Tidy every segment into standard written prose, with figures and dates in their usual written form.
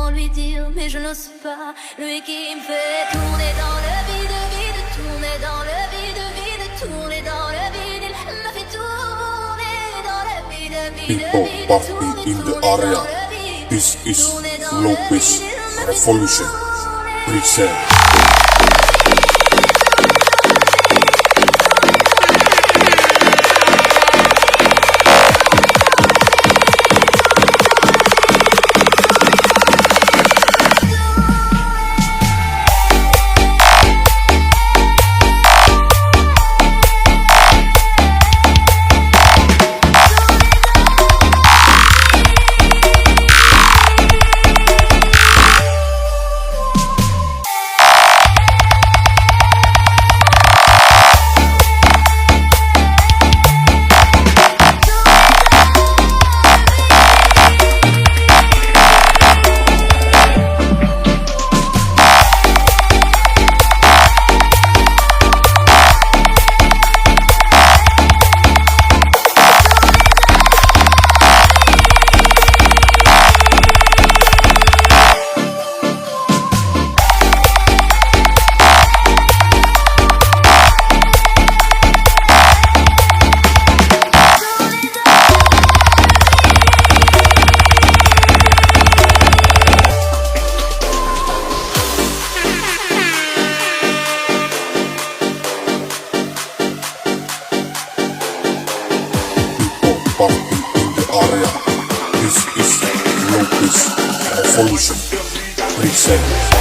comment lui dire, mais je n'ose pas. Lui qui me fait tourner dans le vide, vide, tourner dans le vide, vide, tourner dans le vide. Il me fait tourner dans le vide, vide, People vide, party tourner, in the tourner dans area. le vide. This is Tourner dans le Lopez vide, il me fait Revolution. tourner. Present. Party in the area. This is Lopez Revolution. Present.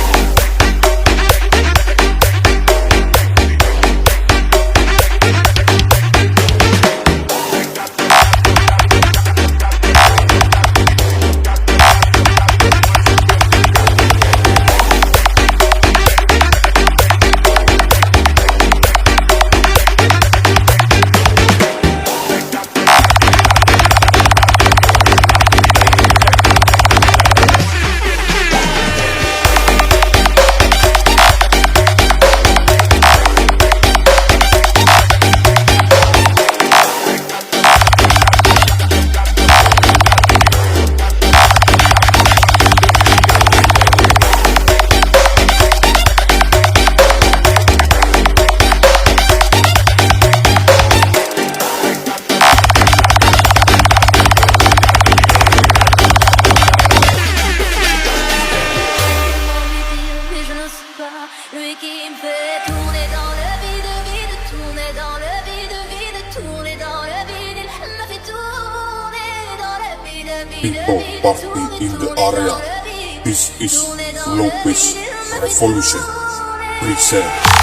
Lui qui me fait tourner dans le vide, vide, tourner dans le vide, vide, tourner dans le vide. Il me fait tourner dans le vide, vide, People vide, party tourner, in the tourner dans area. le vide. This is Tourner dans le Lopez vide, il me fait Revolution. tourner. Present.